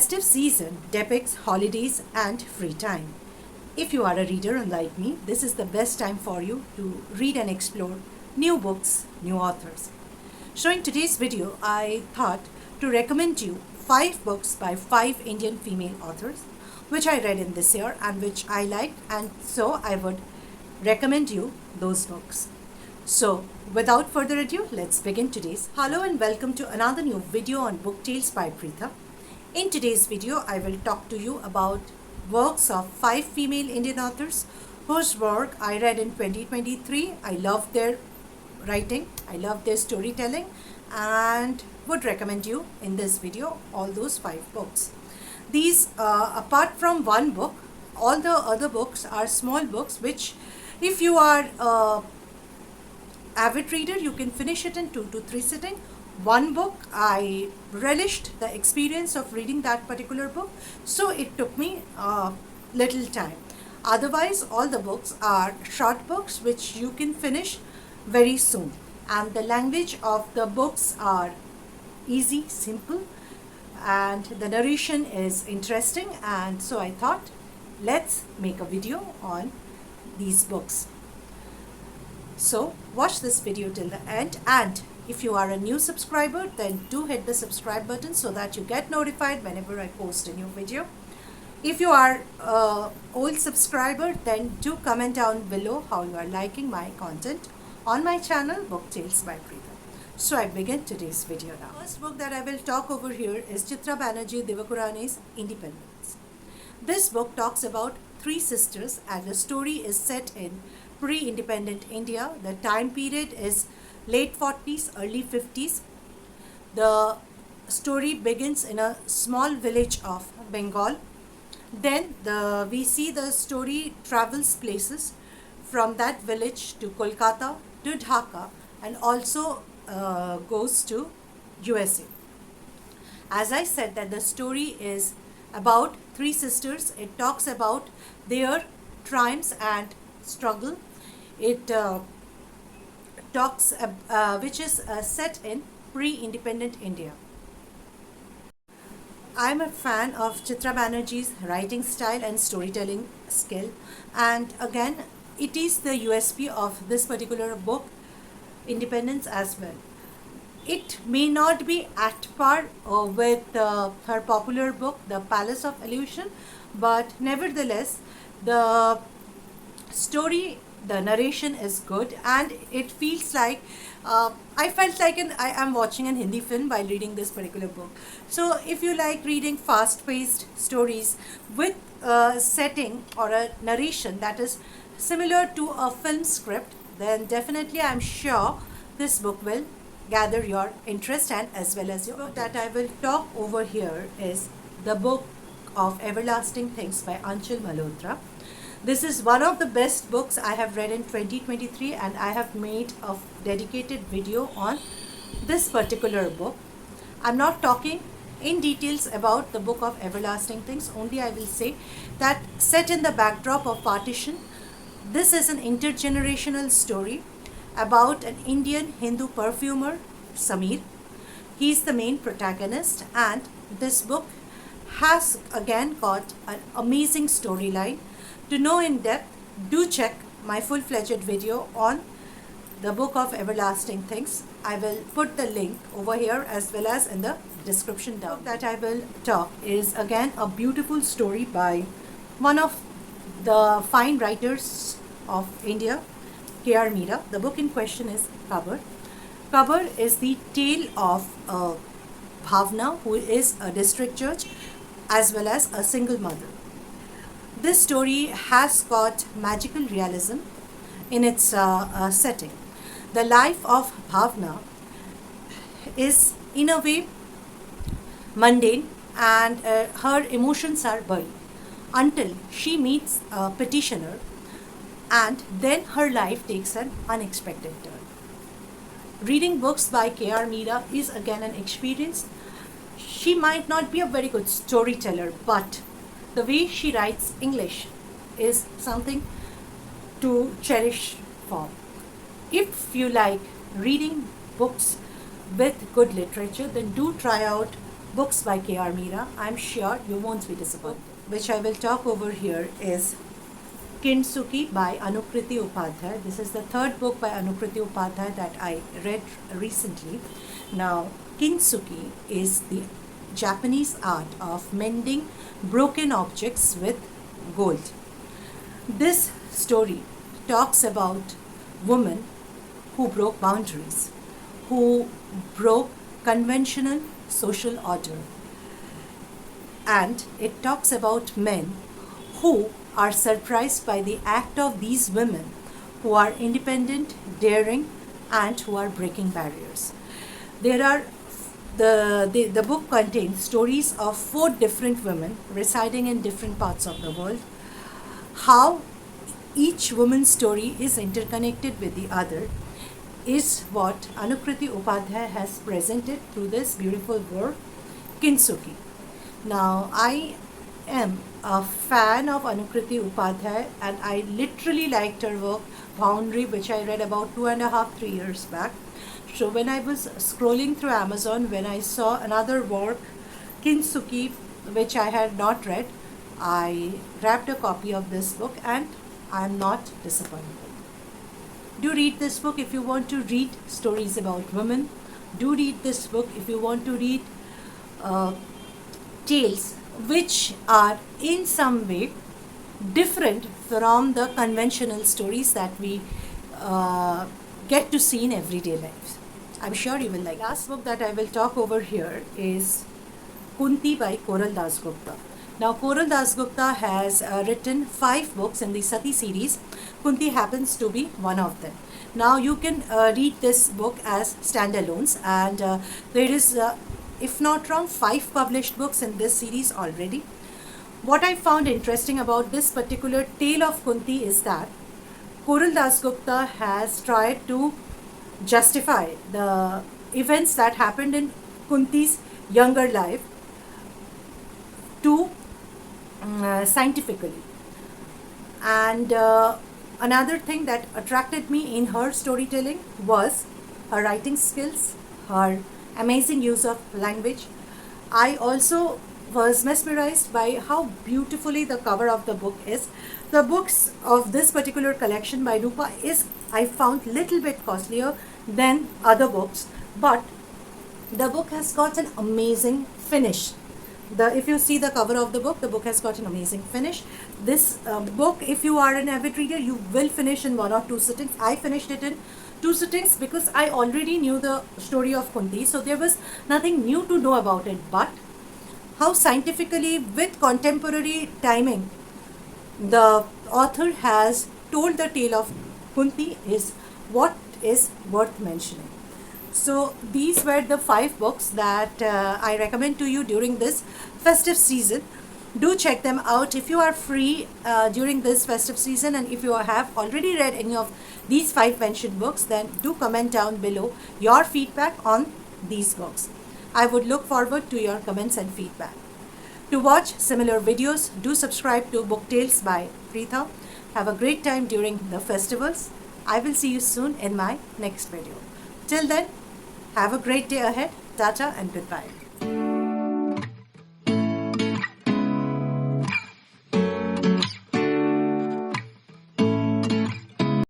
festive season depicts holidays and free time. If you are a reader unlike me, this is the best time for you to read and explore new books, new authors. So in today's video, I thought to recommend you 5 books by 5 Indian female authors, which I read in this year and which I liked, and so I would recommend you those books. So without further ado, let's begin today's. Hello and welcome to another new video on Book Tales by Preetha. In today's video, I will talk to you about works of 5 female Indian authors whose work I read in 2023. I loved their writing, I loved their storytelling, and would recommend you in this video all those 5 books. These, apart from one book, all the other books are small books which, if you are avid reader, you can finish it in 2 to 3 sittings. One book, I relished the experience of reading that particular book, so it took me little time. Otherwise, all the books are short books which you can finish very soon, and the language of the books are easy, simple, and the narration is interesting, and so I thought let's make a video on these books. So watch this video till the end, and if you are a new subscriber, then do hit the subscribe button so that you get notified whenever I post a new video. If you are an old subscriber, then do comment down below how you are liking my content on my channel Book Tales by Preetha. So I begin today's video now. The first book that I will talk over here is Chitra Banerjee Divakaruni's Independence. This book talks about 3 sisters, and the story is set in pre-independent India. The time period is late 40s, early 50s. The story begins in a small village of Bengal. Then we see the story travels places from that village to Kolkata, to Dhaka, and also goes to USA. As I said, that the story is about 3 sisters. It talks about their triumphs and struggle. It talks which is set in pre-independent India. I'm a fan of Chitra Banerjee's writing style and storytelling skill, and again it is the USP of this particular book, Independence, as well. It may not be at par with her popular book, The Palace of Illusion, but nevertheless the story, the narration is good, and it feels like I felt like I am watching a Hindi film while reading this particular book. So if you like reading fast-paced stories with a setting or a narration that is similar to a film script, then definitely I'm sure this book will gather your interest, and as well as your book that I will talk over here is the Book of Everlasting Things by Aanchal Malhotra. This is one of the best books I have read in 2023, and I have made a dedicated video on this particular book. I'm not talking in details about the Book of Everlasting Things, only I will say that set in the backdrop of partition, this is an intergenerational story about an Indian Hindu perfumer, Sameer. He is the main protagonist, and this book has again got an amazing storyline. To know in depth, do check my full-fledged video on the Book of Everlasting Things. I will put the link over here as well as in the description down. That I will talk is again a beautiful story by one of the fine writers of India, KR Meera. The book in question is Qabar. Qabar is the tale of Bhavna, who is a district judge as well as a single mother. This story has got magical realism in its setting. The life of Bhavna is in a way mundane, and her emotions are buried until she meets a petitioner, and then her life takes an unexpected turn. Reading books by KR Meera is again an experience. She might not be a very good storyteller, but the way she writes English is something to cherish for. If you like reading books with good literature, then do try out books by KR Meera. I'm sure you won't be disappointed. Which I will talk over here is Kintsugi by Anukriti Upadhyay. This is the third book by Anukriti Upadhyay that I read recently. Now, Kintsugi is the Japanese art of mending broken objects with gold. This story talks about women who broke boundaries, who broke conventional social order. And it talks about men who are surprised by the act of these women who are independent, daring, and who are breaking barriers. There are the book contains stories of 4 different women residing in different parts of the world. How each woman's story is interconnected with the other is what Anukriti Upadhyay has presented through this beautiful work, Kintsugi. Now, I am a fan of Anukriti Upadhyay, and I literally liked her work, Boundary, which I read about 2.5-3 years back. So when I was scrolling through Amazon, when I saw another work, Kintsugi, which I had not read, I grabbed a copy of this book and I am not disappointed. Do read this book if you want to read stories about women. Do read this book if you want to read tales which are in some way different from the conventional stories that we get to see in everyday life. I'm sure you will like. Last book that I will talk over here is Kunti by Koral Dasgupta. Now, Koral Dasgupta has written 5 books in the Sati series. Kunti happens to be one of them. Now, you can read this book as standalones, and there is, if not wrong, 5 published books in this series already. What I found interesting about this particular tale of Kunti is that Koral Dasgupta has tried to justify the events that happened in Kunti's younger life to scientifically. And another thing that attracted me in her storytelling was her writing skills, her amazing use of language. I also was mesmerized by how beautifully the cover of the book is. The books of this particular collection by Rupa is, I found, little bit costlier than other books, but the book has got an amazing finish. If you see the cover of the book has got an amazing finish. This book, if you are an avid reader, you will finish in 1 or 2 sittings. I finished it in 2 sittings because I already knew the story of Kunti, so there was nothing new to know about it. But how scientifically, with contemporary timing, the author has told the tale of Kunti is what is worth mentioning. So these were the 5 books that I recommend to you during this festive season. Do check them out if you are free during this festive season, and if you have already read any of these 5 mentioned books, then do comment down below your feedback on these books. I would look forward to your comments and feedback. To watch similar videos, do subscribe to Book Tales by Preetha. Have a great time during the festivals. I will see you soon in my next video. Till then, have a great day ahead. Tata and goodbye.